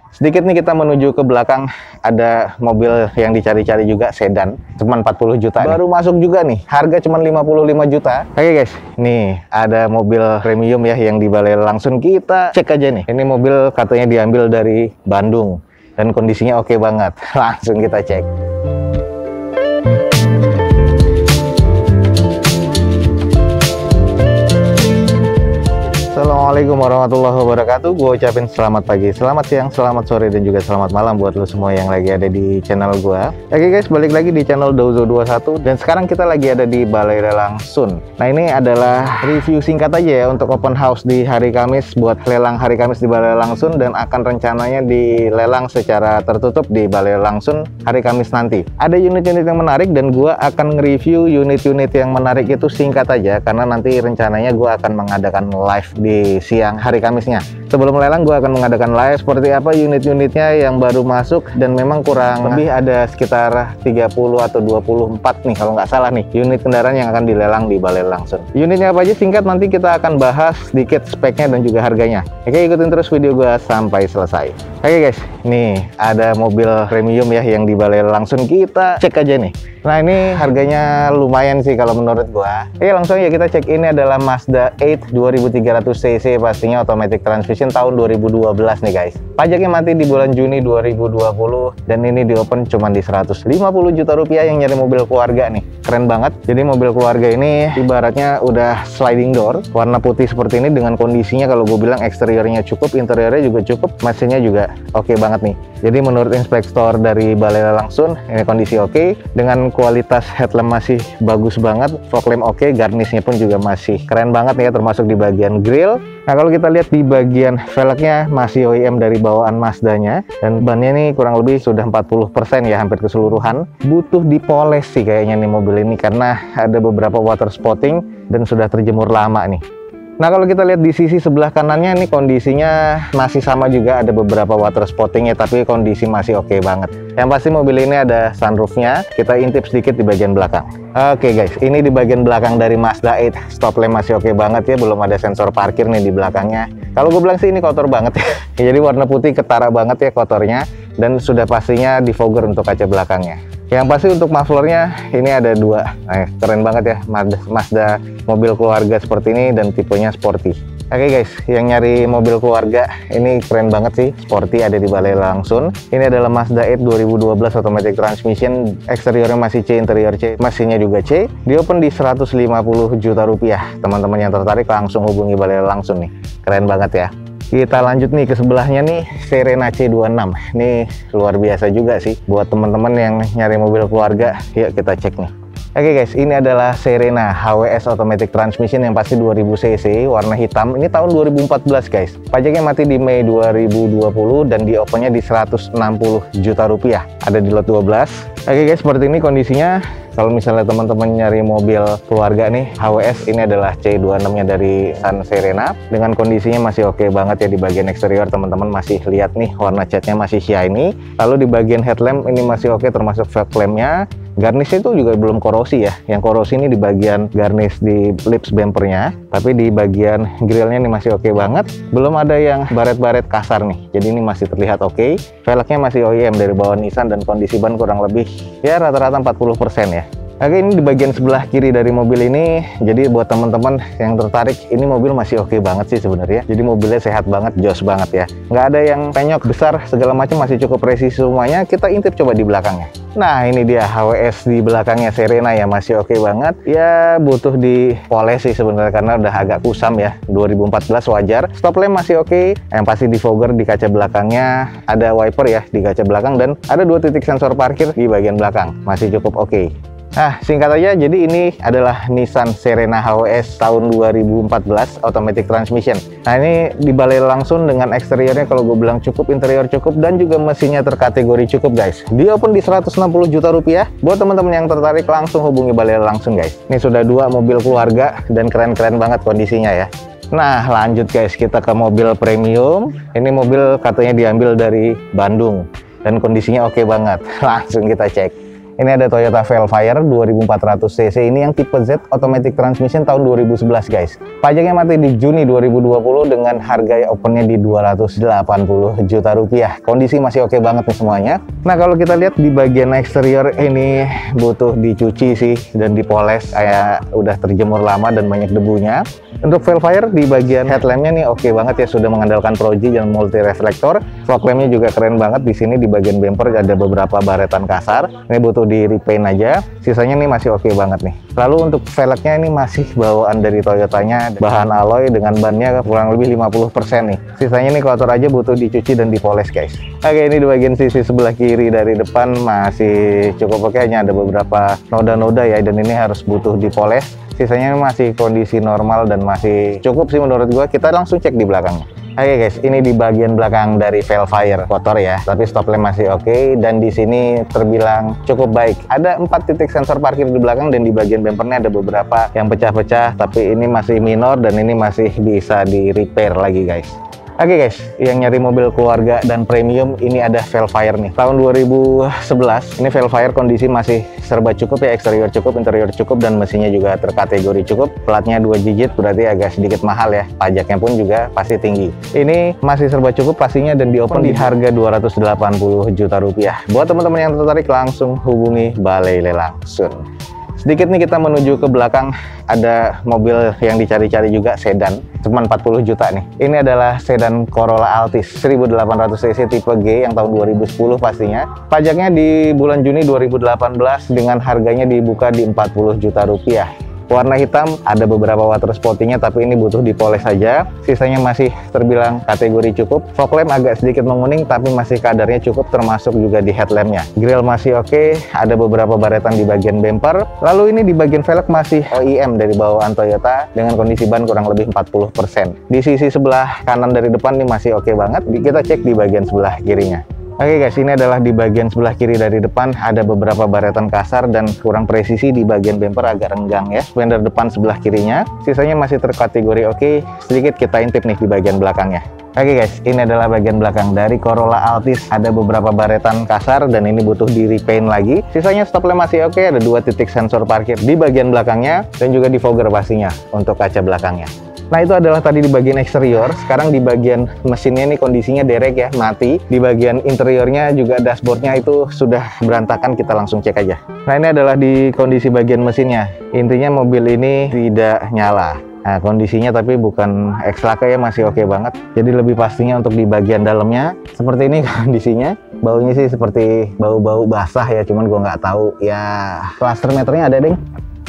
Sedikit nih kita menuju ke belakang, ada mobil yang dicari-cari juga, sedan, cuman 40 juta nih. Baru masuk juga nih, harga cuman 55 juta. Oke guys, nih ada mobil premium ya yang di balai langsung, kita cek aja nih. Ini mobil katanya diambil dari Bandung dan kondisinya oke banget. Langsung kita cek. Assalamualaikum warahmatullahi wabarakatuh. Gue ucapin selamat pagi, selamat siang, selamat sore, dan juga selamat malam buat lo semua yang lagi ada di channel gue. Oke guys, balik lagi di channel Douzo21. Dan sekarang kita lagi ada di Balai Lelang Sun. Nah ini adalah review singkat aja ya untuk open house di hari Kamis, buat lelang hari Kamis di Balai Lelang Sun. Dan akan rencananya dilelang secara tertutup di Balai Lelang Sun hari Kamis nanti. Ada unit-unit yang menarik dan gue akan nge-review unit-unit yang menarik itu singkat aja, karena nanti rencananya gue akan mengadakan live di siang hari Kamisnya. Sebelum lelang gue akan mengadakan live seperti apa unit-unitnya yang baru masuk, dan memang kurang lebih ada sekitar 30 atau 24 nih kalau nggak salah nih unit kendaraan yang akan dilelang di Balai Lelang Sun. Unitnya apa aja singkat, nanti kita akan bahas sedikit speknya dan juga harganya. Oke, ikutin terus video gue sampai selesai. Oke guys, nih ada mobil premium ya yang di Balai Lelang Sun, kita cek aja nih. Nah ini harganya lumayan sih kalau menurut gua. Oke, langsung ya kita cek. Ini adalah Mazda 8 2300 cc, pastinya automatic transmission tahun 2012 nih guys. Pajaknya mati di bulan Juni 2020 dan ini di open cuma di 150 juta rupiah. Yang nyari mobil keluarga nih, keren banget. Jadi mobil keluarga ini ibaratnya udah sliding door, warna putih seperti ini dengan kondisinya kalau gue bilang eksteriornya cukup, interiornya juga cukup, mesinnya juga oke banget nih. Jadi menurut inspektor dari Balai Lelang Sun ini kondisi oke, dengan kualitas headlamp masih bagus banget, fog lamp oke, garnishnya pun juga masih keren banget nih ya, termasuk di bagian grill. Nah kalau kita lihat di bagian velgnya masih OEM dari bawaan Mazdanya, dan bannya ini kurang lebih sudah 40% ya, hampir keseluruhan. Butuh dipoles sih kayaknya nih mobil ini, karena ada beberapa water spotting dan sudah terjemur lama nih. Nah kalau kita lihat di sisi sebelah kanannya ini kondisinya masih sama juga, ada beberapa water spottingnya, tapi kondisi masih oke banget. Yang pasti mobil ini ada sunroofnya, kita intip sedikit di bagian belakang. Oke guys, ini di bagian belakang dari Mazda 8, stop lamp masih oke banget ya, belum ada sensor parkir nih di belakangnya. Kalau gue bilang sih ini kotor banget ya, jadi warna putih ketara banget ya kotornya, dan sudah pastinya defogger untuk kaca belakangnya. Yang pasti untuk mufflernya ini ada dua, keren banget ya, Mazda mobil keluarga seperti ini dan tipenya sporty. Oke guys, yang nyari mobil keluarga ini keren banget sih, sporty, ada di Balai Lelang Sun. Ini adalah Mazda 8 2012 automatic transmission, eksteriornya masih C, interior C, mesinnya juga C. Di open di 150 juta rupiah. Teman-teman yang tertarik langsung hubungi Balai Lelang Sun nih, keren banget ya. Kita lanjut nih ke sebelahnya nih, Serena C26. Ini luar biasa juga sih buat teman-teman yang nyari mobil keluarga. Yuk kita cek nih. Oke guys, ini adalah Serena HWS automatic transmission yang pasti 2000 cc, warna hitam. Ini tahun 2014 guys. Pajaknya mati di Mei 2020 dan di opennya di 160 juta rupiah. Ada di lot 12. Oke guys, seperti ini kondisinya. Kalau misalnya teman-teman nyari mobil keluarga nih, HWS ini adalah C26-nya dari San Serena. Dengan kondisinya masih oke banget ya, di bagian eksterior teman-teman masih lihat nih warna catnya masih shiny. Lalu di bagian headlamp ini masih oke, termasuk fog lamp-nya. Garnish itu juga belum korosi ya. Yang korosi ini di bagian garnish di lips bumpernya, tapi di bagian grillnya ini masih oke banget. Belum ada yang baret-baret kasar nih, jadi ini masih terlihat oke. Velgnya masih OEM dari bawaan Nissan dan kondisi ban kurang lebih ya rata-rata 40% ya. Oke, ini di bagian sebelah kiri dari mobil ini. Jadi buat teman-teman yang tertarik, ini mobil masih oke banget sih sebenarnya. Jadi mobilnya sehat banget, jos banget ya. Nggak ada yang penyok besar segala macam, masih cukup presisi semuanya. Kita intip coba di belakangnya. Nah ini dia HWS di belakangnya Serena ya, masih oke banget. Ya butuh dipoles sih sebenarnya karena udah agak kusam ya. 2014 wajar. Stop lamp masih oke. Yang pasti defogger di kaca belakangnya, ada wiper ya di kaca belakang, dan ada 2 titik sensor parkir di bagian belakang. Masih cukup oke. Nah, singkat aja, jadi ini adalah Nissan Serena HWS tahun 2014 automatic transmission. Nah, ini di Balai Lelang Sun dengan eksteriornya kalau gue bilang cukup, interior cukup, dan juga mesinnya terkategori cukup guys. Di open di 160 juta rupiah. Buat teman-teman yang tertarik langsung hubungi Balai Lelang Sun guys. Ini sudah 2 mobil keluarga dan keren-keren banget kondisinya ya. Nah, lanjut guys, kita ke mobil premium. Ini mobil katanya diambil dari Bandung dan kondisinya oke banget. Langsung kita cek. Ini ada Toyota Velfire 2400 cc, ini yang tipe Z automatic transmission tahun 2011 guys. Pajaknya mati di Juni 2020 dengan harga opennya di 280 juta rupiah. Kondisi masih oke banget nih semuanya. Nah kalau kita lihat di bagian eksterior ini butuh dicuci sih dan dipoles, kayak udah terjemur lama dan banyak debunya. Untuk Velfire di bagian headlampnya nih oke banget ya, sudah mengandalkan Proji dan multi reflektor. Fog lampnya juga keren banget. Di sini di bagian bumper ada beberapa baretan kasar. Ini butuh di repaint aja, sisanya nih masih oke banget nih. Lalu untuk velgnya ini masih bawaan dari Toyotanya, bahan alloy dengan bannya kurang lebih 50% nih. Sisanya nih kotor aja, butuh dicuci dan dipoles guys. Oke, ini di bagian sisi sebelah kiri dari depan masih cukup oke, hanya ada beberapa noda-noda ya, dan ini harus butuh dipoles. Sisanya masih kondisi normal dan masih cukup sih menurut gua. Kita langsung cek di belakangnya. Oke guys, ini di bagian belakang dari Velfire kotor ya, tapi stop lamp masih oke, dan di sini terbilang cukup baik. Ada 4 titik sensor parkir di belakang, dan di bagian bumpernya ada beberapa yang pecah-pecah, tapi ini masih minor dan ini masih bisa di repair lagi guys. Oke guys, yang nyari mobil keluarga dan premium, ini ada Velfire nih. Tahun 2011, ini Velfire kondisi masih serba cukup ya, eksterior cukup, interior cukup, dan mesinnya juga terkategori cukup. Platnya 2 digit, berarti agak sedikit mahal ya. Pajaknya pun juga pasti tinggi. Ini masih serba cukup pastinya, dan di open di harga 280 juta rupiah. Buat teman-teman yang tertarik, langsung hubungi Balai Lelang Sun. Sedikit nih kita menuju ke belakang, ada mobil yang dicari-cari juga, sedan, cuma 40 juta nih. Ini adalah sedan Corolla Altis 1800 cc tipe G yang tahun 2010 pastinya. Pajaknya di bulan Juni 2018 dengan harganya dibuka di 40 juta rupiah. Warna hitam, ada beberapa water spottingnya, tapi ini butuh dipoles saja. Sisanya masih terbilang kategori cukup. Fog lamp agak sedikit menguning, tapi masih kadarnya cukup, termasuk juga di headlampnya. Grill masih oke, ada beberapa baretan di bagian bumper. Lalu ini di bagian velg masih OEM dari bawaan Toyota dengan kondisi ban kurang lebih 40%. Di sisi sebelah kanan dari depan ini masih oke banget. Kita cek di bagian sebelah kirinya. Oke guys, ini adalah di bagian sebelah kiri dari depan, ada beberapa baretan kasar dan kurang presisi di bagian bumper, agak renggang ya. Fender depan sebelah kirinya, sisanya masih terkategori oke. Sedikit kita intip nih di bagian belakangnya. Oke guys, ini adalah bagian belakang dari Corolla Altis, ada beberapa baretan kasar dan ini butuh di repaint lagi. Sisanya stop lamp masih oke, ada 2 titik sensor parkir di bagian belakangnya dan juga di fogger pastinya untuk kaca belakangnya. Nah itu adalah tadi di bagian eksterior. Sekarang di bagian mesinnya nih kondisinya derek ya, mati. Di bagian interiornya juga dashboardnya itu sudah berantakan, kita langsung cek aja. Nah ini adalah di kondisi bagian mesinnya. Intinya mobil ini tidak nyala. Nah kondisinya tapi bukan ex-laka ya, masih oke banget. Jadi lebih pastinya untuk di bagian dalamnya seperti ini kondisinya. Baunya sih seperti bau-bau basah ya, cuman gua nggak tahu ya. Cluster meternya ada deng.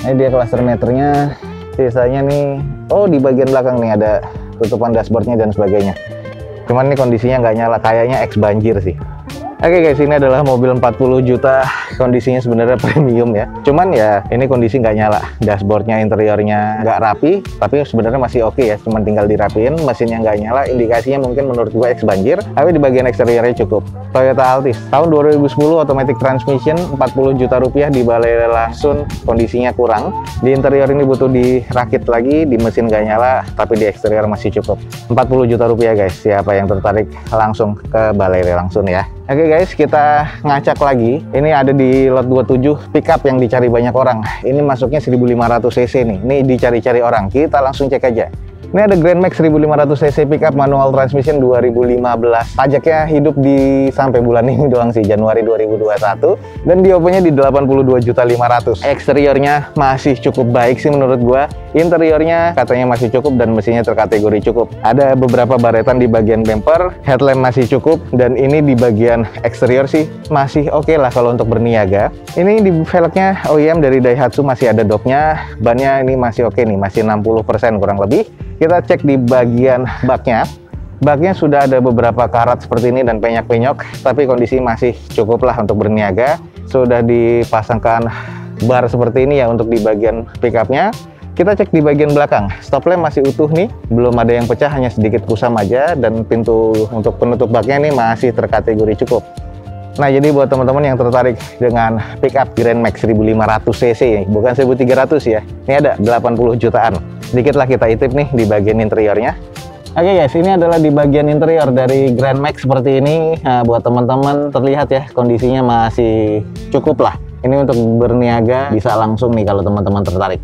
Ini dia cluster meternya. Sisanya nih, oh di bagian belakang nih ada tutupan dashboardnya dan sebagainya. Cuman ini kondisinya nggak nyala, kayaknya ex banjir sih. Oke guys, ini adalah mobil 40 juta, kondisinya sebenarnya premium ya. Cuman ya ini kondisi nggak nyala, dashboardnya, interiornya nggak rapi, tapi sebenarnya masih oke ya, cuman tinggal dirapiin. Mesinnya nggak nyala, indikasinya mungkin menurut gue ex banjir, tapi di bagian eksteriornya cukup. Toyota Altis, tahun 2010, automatic transmission, 40 juta rupiah di Balai Lelang Sun, kondisinya kurang. Di interior ini butuh dirakit lagi, di mesin nggak nyala, tapi di eksterior masih cukup. 40 juta rupiah guys, siapa yang tertarik langsung ke Balai Lelang Sun ya. Oke guys, kita ngacak lagi. Ini ada di lot 27 pickup yang dicari banyak orang. Ini masuknya 1500 cc nih. Ini dicari-cari orang. Kita langsung cek aja. Ini ada Grand Max 1500 cc pickup manual transmission 2015. Pajaknya hidup di sampai bulan ini doang sih, Januari 2021. Dan di opennya di 82.500.000. Eksteriornya masih cukup baik sih menurut gua. Interiornya katanya masih cukup dan mesinnya terkategori cukup. Ada beberapa baretan di bagian bumper, headlamp masih cukup, dan ini di bagian eksterior sih masih oke lah kalau untuk berniaga. Ini di velgnya OEM dari Daihatsu, masih ada dopnya. Bannya ini masih oke nih, masih 60% kurang lebih. Kita cek di bagian baknya. Baknya sudah ada beberapa karat seperti ini dan penyok-penyok, tapi kondisi masih cukup lah untuk berniaga. Sudah dipasangkan bar seperti ini ya untuk di bagian pickupnya. Kita cek di bagian belakang, stop lamp masih utuh nih, belum ada yang pecah, hanya sedikit kusam aja, dan pintu untuk penutup baknya ini masih terkategori cukup. Nah jadi buat teman-teman yang tertarik dengan pickup Grand Max 1500 cc, bukan 1300 ya, ini ada 80 jutaan. Sedikitlah kita intip nih di bagian interiornya. Oke guys, ini adalah di bagian interior dari Grand Max seperti ini. Nah, buat teman-teman terlihat ya kondisinya masih cukup lah. Ini untuk berniaga bisa langsung nih kalau teman-teman tertarik.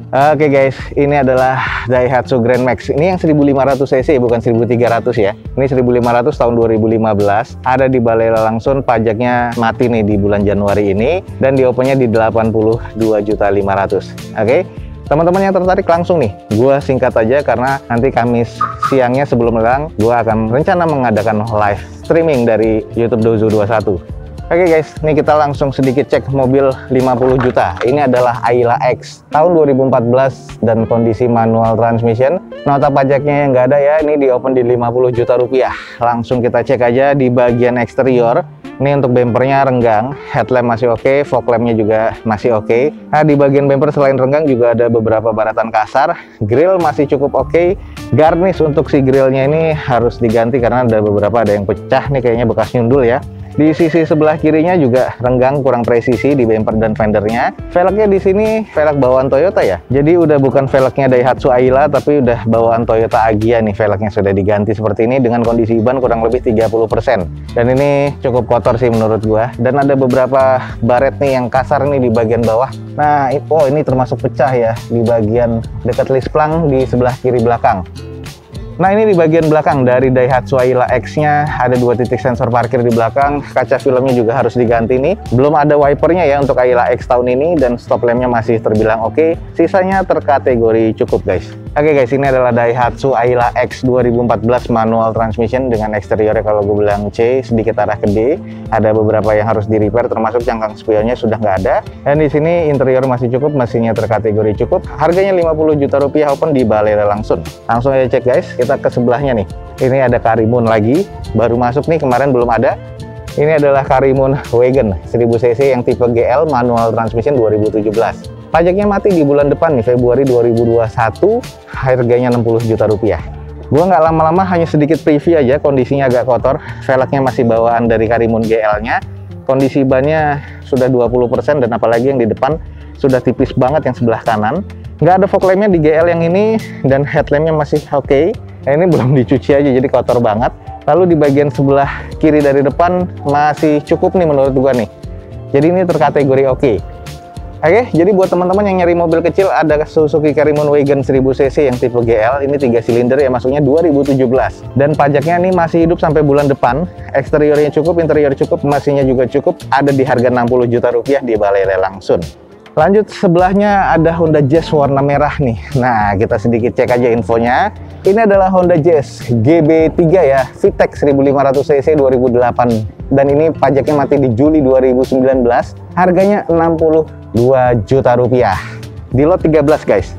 Oke guys, ini adalah Daihatsu Grand Max. Ini yang 1500 cc, bukan 1300 ya. Ini 1500 tahun 2015. Ada di Balai Lelang Sun, pajaknya mati nih di bulan Januari ini. Dan di opennya di 82.500.000. Oke, teman-teman yang tertarik langsung nih. Gua singkat aja karena nanti Kamis siangnya sebelum lelang, gua akan rencana mengadakan live streaming dari YouTube Dozo 21. Oke guys, ini kita langsung sedikit cek mobil 50 juta. Ini adalah Ayla X tahun 2014 dan kondisi manual transmission. Nota pajaknya yang nggak ada ya, ini di open di 50 juta rupiah. Langsung kita cek aja di bagian eksterior. Ini untuk bempernya renggang, headlamp masih oke, fog lampnya juga masih oke. Nah, di bagian bemper selain renggang juga ada beberapa baratan kasar. Grill masih cukup oke. Garnish untuk si grillnya ini harus diganti karena ada beberapa yang pecah nih, kayaknya bekas nyundul ya. Di sisi sebelah kirinya juga renggang, kurang presisi di bumper dan fendernya. Velgnya di sini velg bawaan Toyota ya. Jadi udah bukan velgnya Daihatsu Ayla, tapi udah bawaan Toyota Agya nih. Velgnya sudah diganti seperti ini dengan kondisi ban kurang lebih 30%. Dan ini cukup kotor sih menurut gua. Dan ada beberapa baret nih yang kasar nih di bagian bawah. Nah, oh ini termasuk pecah ya di bagian dekat lisplang di sebelah kiri belakang. Nah, ini di bagian belakang dari Daihatsu Ayla X-nya ada 2 titik sensor parkir di belakang. Kaca filmnya juga harus diganti nih. Belum ada wipernya ya untuk Ayla X tahun ini, dan stop lampnya masih terbilang oke. Sisanya terkategori cukup guys. Oke guys, ini adalah Daihatsu Ayla X 2014 manual transmission dengan eksteriornya kalau gue bilang C, sedikit arah ke D. Ada beberapa yang harus di repair, termasuk cangkang spionnya sudah nggak ada. Dan di sini interior masih cukup, mesinnya terkategori cukup. Harganya 50 juta rupiah open di Balai Lelang Sun. Langsung aja cek guys. Kita ke sebelahnya nih. Ini ada Karimun lagi, baru masuk nih, kemarin belum ada. Ini adalah Karimun Wagon 1000 cc yang tipe GL manual transmission 2017. Pajaknya mati di bulan depan nih, Februari 2021. Harganya 60 juta rupiah. Gua nggak lama-lama, hanya sedikit preview aja. Kondisinya agak kotor, velgnya masih bawaan dari Karimun GL-nya. Kondisi bannya sudah 20%, dan apalagi yang di depan sudah tipis banget yang sebelah kanan. Nggak ada fog lampnya di GL yang ini, dan headlampnya masih oke. Nah, ini belum dicuci aja, jadi kotor banget. Lalu di bagian sebelah kiri dari depan masih cukup nih menurut gua nih. Jadi ini terkategori oke. Oke, jadi buat teman-teman yang nyari mobil kecil, ada Suzuki Karimun Wagon 1000 cc yang tipe GL. Ini 3 silinder ya, masuknya 2017. Dan pajaknya nih masih hidup sampai bulan depan. Eksteriornya cukup, interior cukup, mesinnya juga cukup. Ada di harga 60 juta rupiah di Balai Lelang Sun. Lanjut sebelahnya ada Honda Jazz warna merah nih. Nah, kita sedikit cek aja infonya. Ini adalah Honda Jazz GB3 ya, VTEC 1500 cc 2008. Dan ini pajaknya mati di Juli 2019. Harganya 62 juta rupiah. Di lot 13 guys.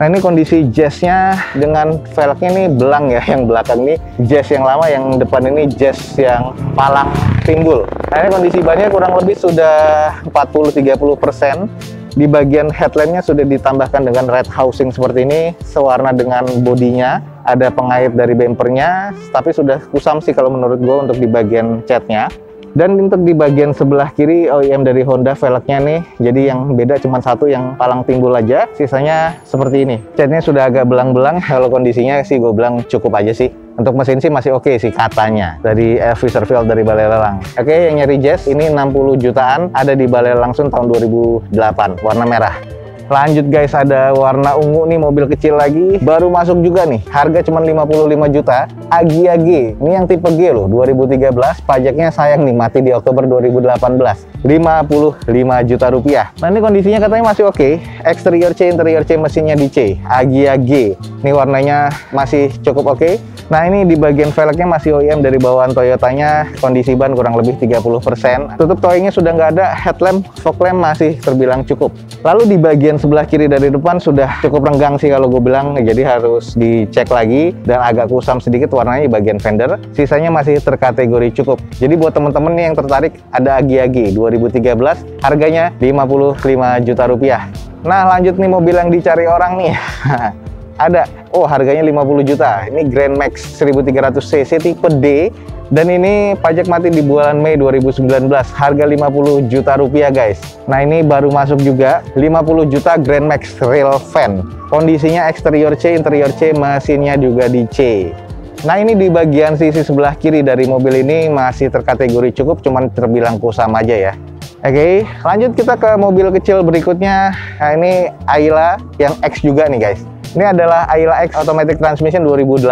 Nah, ini kondisi Jazz-nya dengan velgnya nih belang ya, yang belakang nih Jazz yang lama, yang depan ini Jazz yang palang timbul. Nah, ini kondisi bannya kurang lebih sudah 40-30%. Di bagian headlampnya sudah ditambahkan dengan red housing seperti ini, sewarna dengan bodinya. Ada pengait dari bempernya, tapi sudah kusam sih kalau menurut gue untuk di bagian catnya. Dan untuk di bagian sebelah kiri OEM dari Honda velgnya nih, jadi yang beda cuma satu yang palang timbul aja, sisanya seperti ini. Catnya sudah agak belang-belang, kalau kondisinya sih gue bilang cukup aja sih. Untuk mesin sih masih oke sih katanya, dari Fisher Field dari Balai Lelang. Oke, yang nyari Jazz ini 60 jutaan, ada di Balai Lelang Sun tahun 2008, warna merah. Lanjut guys, ada warna ungu nih, mobil kecil lagi, baru masuk juga nih, harga cuma 55 juta. Agya G, ini yang tipe G loh, 2013, pajaknya sayang nih, mati di Oktober 2018, 55 juta rupiah. Nah, ini kondisinya katanya masih oke. Eksterior C, interior C, mesinnya di C. Agya G, ini warnanya masih cukup oke. Nah, ini di bagian velgnya masih OEM dari bawaan Toyotanya, kondisi ban kurang lebih 30%. Tutup towingnya sudah nggak ada, headlamp, fog lamp masih terbilang cukup. Lalu di bagian sebelah kiri dari depan sudah cukup renggang sih kalau gue bilang, jadi harus dicek lagi, dan agak kusam sedikit warnanya di bagian fender. Sisanya masih terkategori cukup. Jadi buat temen-temen nih yang tertarik, ada Agya G 2013, harganya 55 juta rupiah. Nah, lanjut nih mobil yang dicari orang nih. Ada, oh harganya 50 juta. Ini Grand Max 1300 cc tipe D, dan ini pajak mati di bulan Mei 2019. Harga 50 juta rupiah guys. Nah, ini baru masuk juga, 50 juta Grand Max Real Van. Kondisinya eksterior C, interior C, mesinnya juga di C. Nah, ini di bagian sisi sebelah kiri dari mobil ini masih terkategori cukup, cuman terbilang kusam aja ya. Oke, lanjut kita ke mobil kecil berikutnya. Nah, ini Ayla yang X juga nih guys. Ini adalah Ayla X Automatic Transmission 2018.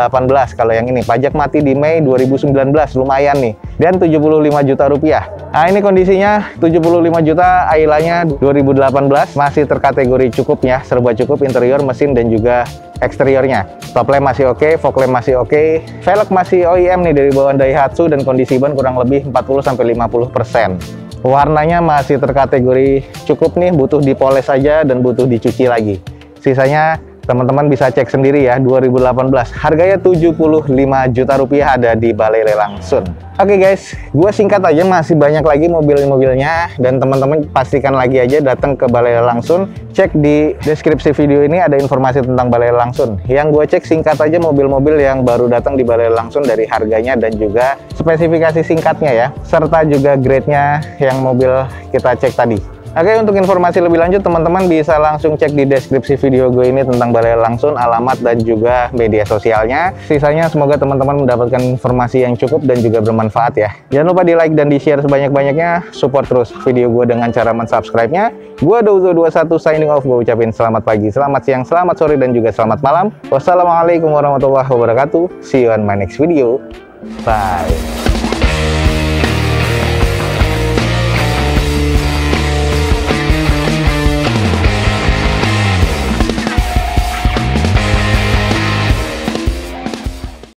Kalau yang ini pajak mati di Mei 2019, lumayan nih. Dan 75 juta rupiah. Nah, ini kondisinya 75 juta, Aylanya 2018, masih terkategori cukup ya, serba cukup interior, mesin dan juga eksteriornya. Top lamp masih oke, fog lamp masih oke, velg masih OEM nih dari bawaan Daihatsu dan kondisi ban kurang lebih 40-50%. Warnanya masih terkategori cukup nih, butuh dipoles saja dan butuh dicuci lagi. Sisanya teman-teman bisa cek sendiri ya, 2018. Harganya 75 juta rupiah, ada di Balai Lelang Sun. Oke guys, gue singkat aja, masih banyak lagi mobil-mobilnya, dan teman-teman pastikan lagi aja datang ke Balai Lelang Sun. Cek di deskripsi video ini ada informasi tentang Balai Lelang Sun. Yang gue cek singkat aja mobil-mobil yang baru datang di Balai Lelang Sun, dari harganya dan juga spesifikasi singkatnya ya, serta juga grade-nya yang mobil kita cek tadi. Oke, untuk informasi lebih lanjut teman-teman bisa langsung cek di deskripsi video gue ini tentang Balai Lelang Sun, alamat dan juga media sosialnya. Sisanya semoga teman-teman mendapatkan informasi yang cukup dan juga bermanfaat ya. Jangan lupa di like dan di share sebanyak-banyaknya. Support terus video gue dengan cara mensubscribe-nya. Gue Douzo21 signing off. Gue ucapin selamat pagi, selamat siang, selamat sore dan juga selamat malam. Wassalamualaikum warahmatullahi wabarakatuh. See you on my next video. Bye.